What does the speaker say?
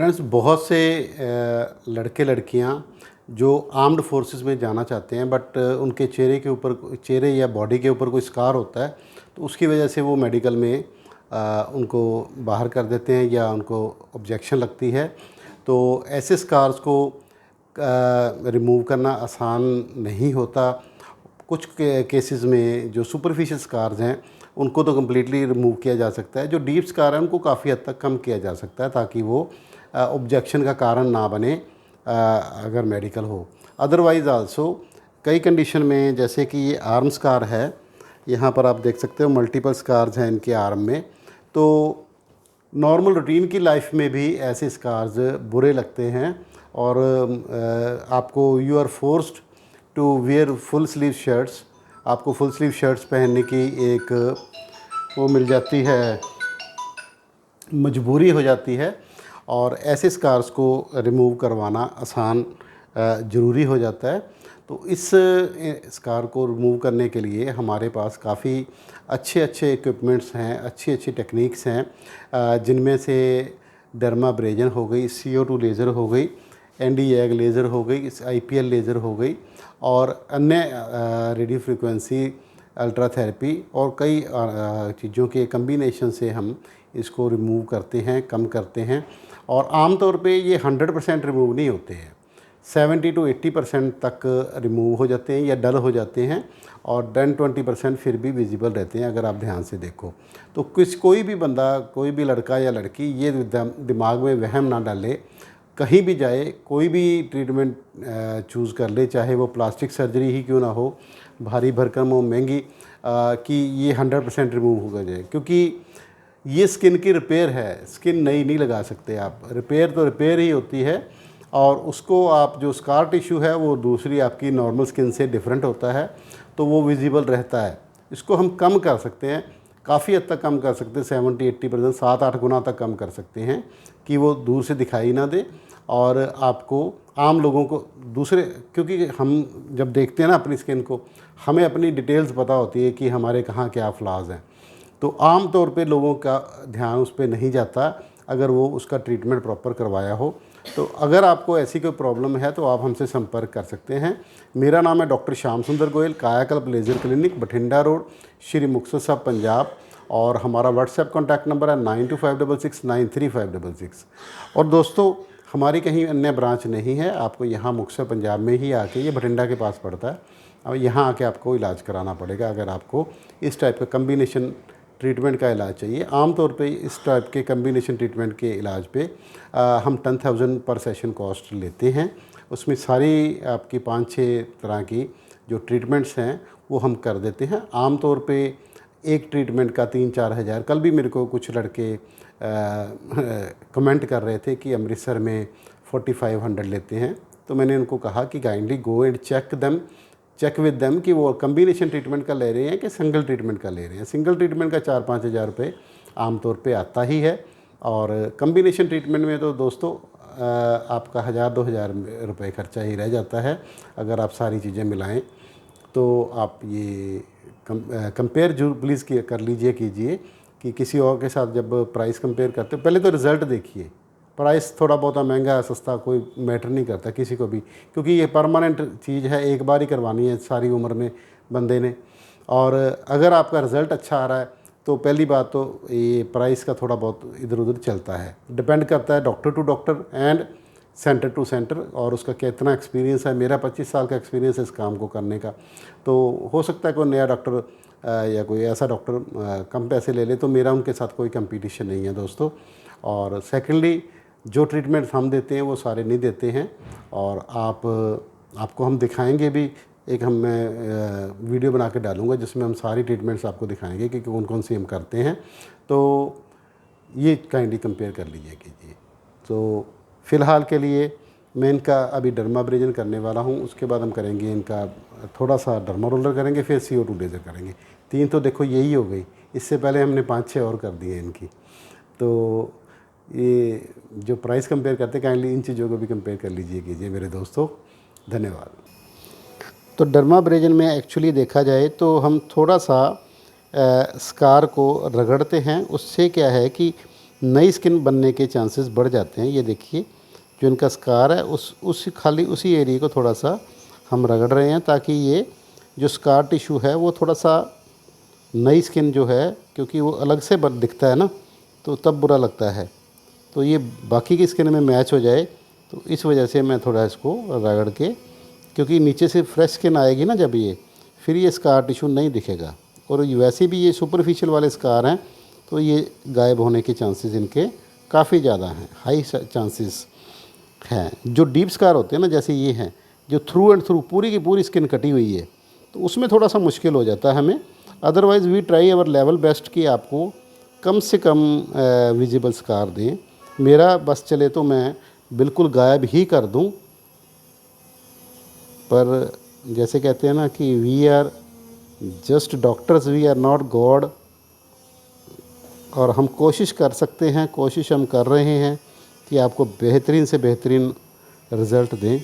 Friends, बहुत से लड़के लड़कियां जो आर्म्ड फोर्सेस में जाना चाहते हैं, बट उनके चेहरे या बॉडी के ऊपर कोई स्कार होता है, तो उसकी वजह से वो मेडिकल में उनको बाहर कर देते हैं या उनको ऑब्जेक्शन लगती है। तो ऐसे स्कार्स को रिमूव करना आसान नहीं होता। कुछ केसेस में जो सुपरफिशियल स्कार्स हैं उनको तो कम्प्लीटली रिमूव किया जा सकता है। जो डीप स्कार है उनको काफ़ी हद तक कम किया जा सकता है, ताकि वो ऑब्जेक्शन का कारण ना बने अगर मेडिकल हो। अदरवाइज़ आल्सो कई कंडीशन में, जैसे कि ये आर्म स्कार है, यहाँ पर आप देख सकते हो मल्टीपल स्कार्स हैं इनके आर्म में। तो नॉर्मल रूटीन की लाइफ में भी ऐसे स्कार्स बुरे लगते हैं और आपको you are forced to wear full sleeve shirts. आपको फुल स्लीव शर्ट्स पहनने की एक वो मिल जाती है, मजबूरी हो जाती है, और ऐसे स्कार्स को रिमूव करवाना आसान ज़रूरी हो जाता है। तो इस स्कार को रिमूव करने के लिए हमारे पास काफ़ी अच्छे अच्छे इक्विपमेंट्स हैं, अच्छी अच्छी टेक्निक्स हैं, जिनमें से डर्माब्रेजन हो गई, CO2 लेज़र हो गई, Nd:YAG लेज़र हो गई, IPL लेज़र हो गई, और अन्य रेडियो फ्रिक्वेंसी अल्ट्राथेरेपी और कई चीज़ों के कम्बिनेशन से हम इसको रिमूव करते हैं, कम करते हैं। और आम तौर पे ये 100% रिमूव नहीं होते हैं, 70 to 80% तक रिमूव हो जाते हैं या डल हो जाते हैं, और 10-20% फिर भी विजिबल रहते हैं अगर आप ध्यान से देखो। तो कोई भी बंदा, कोई भी लड़का या लड़की ये दिमाग में वहम ना डाले, कहीं भी जाए, कोई भी ट्रीटमेंट चूज़ कर ले, चाहे वो प्लास्टिक सर्जरी ही क्यों ना हो, भारी भरकम हो, महंगी, कि ये 100% रिमूव हो जाए। क्योंकि ये स्किन की रिपेयर है, स्किन नई नहीं लगा सकते आप। रिपेयर तो रिपेयर ही होती है, और उसको आप जो स्कार टिश्यू है वो दूसरी आपकी नॉर्मल स्किन से डिफरेंट होता है, तो वो विजिबल रहता है। इसको हम कम कर सकते हैं, काफ़ी हद तक कम कर सकते हैं, 70-80%, 7-8 गुना तक कम कर सकते हैं कि वो दूर से दिखाई ना दे। और आपको आम लोगों को दूसरे, क्योंकि हम जब देखते हैं ना अपनी स्किन को, हमें अपनी डिटेल्स पता होती है कि हमारे कहाँ क्या फ्लॉज हैं। तो आम तौर पे लोगों का ध्यान उस पर नहीं जाता अगर वो उसका ट्रीटमेंट प्रॉपर करवाया हो। तो अगर आपको ऐसी कोई प्रॉब्लम है तो आप हमसे संपर्क कर सकते हैं। मेरा नाम है डॉक्टर श्याम सुंदर गोयल, कायाकल्प laser clinic, Bathinda road, Shri Muktsar साहब, पंजाब। और हमारा व्हाट्सएप कॉन्टैक्ट नंबर है 9256693566। और दोस्तों, हमारी कहीं अन्य ब्रांच नहीं है, आपको यहाँ मुक्तसर पंजाब में ही आके, ये बठिंडा के पास पड़ता है, और यहाँ आके आपको इलाज कराना पड़ेगा अगर आपको इस टाइप का कम्बिनेशन ट्रीटमेंट का इलाज चाहिए। आमतौर पे इस टाइप के कम्बिनेशन ट्रीटमेंट के इलाज पे हम 10,000 पर सेशन कॉस्ट लेते हैं। उसमें सारी आपकी 5-6 तरह की जो ट्रीटमेंट्स हैं वो हम कर देते हैं। आमतौर पे एक ट्रीटमेंट का 3-4 हज़ार। कल भी मेरे को कुछ लड़के कमेंट कर रहे थे कि अमृतसर में 4500 लेते हैं। तो मैंने उनको कहा कि kindly go and check with them कि वो कम्बिनेशन ट्रीटमेंट का ले रहे हैं कि सिंगल ट्रीटमेंट का ले रहे हैं। सिंगल ट्रीटमेंट का 4-5 हज़ार रुपये आमतौर पे आता ही है, और कम्बिनेशन ट्रीटमेंट में तो दोस्तों आपका 1,000-2 हज़ार रुपये खर्चा ही रह जाता है अगर आप सारी चीज़ें मिलाएं। तो आप ये कंपेयर जरूर प्लीज़ कर लीजिए, कीजिए कि किसी और के साथ जब प्राइस कंपेयर करते हो पहले तो रिज़ल्ट देखिए। प्राइस थोड़ा बहुत महंगा सस्ता कोई मैटर नहीं करता किसी को भी, क्योंकि ये परमानेंट चीज़ है, एक बार ही करवानी है सारी उम्र में बंदे ने। और अगर आपका रिज़ल्ट अच्छा आ रहा है तो पहली बात तो ये प्राइस का थोड़ा बहुत इधर उधर चलता है, डिपेंड करता है doctor to doctor and centre to centre, और उसका कितना एक्सपीरियंस है। मेरा 25 साल का एक्सपीरियंस है इस काम को करने का। तो हो सकता है कोई नया डॉक्टर या कोई ऐसा डॉक्टर कम पैसे ले ले, तो मेरा उनके साथ कोई कंपटीशन नहीं है दोस्तों। और सेकेंडली, जो ट्रीटमेंट्स हम देते हैं वो सारे नहीं देते हैं, और आपको हम दिखाएंगे भी। एक मैं वीडियो बना के डालूंगा जिसमें हम सारी ट्रीटमेंट्स आपको दिखाएंगे कि कौन कौन सी हम करते हैं। तो ये काइंडली कंपेयर कर लीजिए, कीजिए। तो फ़िलहाल के लिए मैं इनका अभी डर्माब्रेजन करने वाला हूँ, उसके बाद हम करेंगे इनका थोड़ा सा डर्मा रोलर करेंगे, फिर CO2 लेज़र करेंगे। 3 तो देखो यही हो गई, इससे पहले हमने 5-6 और कर दिए इनकी। तो ये जो प्राइस कंपेयर करते काइंडली इन चीज़ों को भी कंपेयर कर लीजिए, कीजिए मेरे दोस्तों। धन्यवाद। तो डर्माब्रेजन में एक्चुअली देखा जाए तो हम थोड़ा सा स्कार को रगड़ते हैं। उससे क्या है कि नई स्किन बनने के चांसेस बढ़ जाते हैं। ये देखिए जो इनका स्कार है उसी एरिया को थोड़ा सा हम रगड़ रहे हैं, ताकि ये जो स्कार टिश्यू है वो थोड़ा सा नई स्किन जो है, क्योंकि वो अलग से दिखता है ना, तो तब बुरा लगता है, तो ये बाकी की स्किन में मैच हो जाए, तो इस वजह से मैं थोड़ा इसको रगड़ के, क्योंकि नीचे से फ्रेश स्किन आएगी ना जब ये, फिर ये स्कार टिश्यू नहीं दिखेगा। और वैसे भी ये सुपरफिशियल वाले स्कार हैं, तो ये गायब होने के चांसेस इनके काफ़ी ज़्यादा हैं, हाई चांसेस हैं। जो डीप स्कार होते हैं ना, जैसे ये हैं जो थ्रू एंड थ्रू पूरी की पूरी स्किन कटी हुई है, तो उसमें थोड़ा सा मुश्किल हो जाता है हमें। Otherwise we try our level best कि आपको कम से कम विजिबल स्कार दें। मेरा बस चले तो मैं बिल्कुल गायब ही कर दूं, पर जैसे कहते हैं ना कि we are just doctors, we are not God. और हम कोशिश कर सकते हैं, कोशिश हम कर रहे हैं कि आपको बेहतरीन से बेहतरीन रिज़ल्ट दें।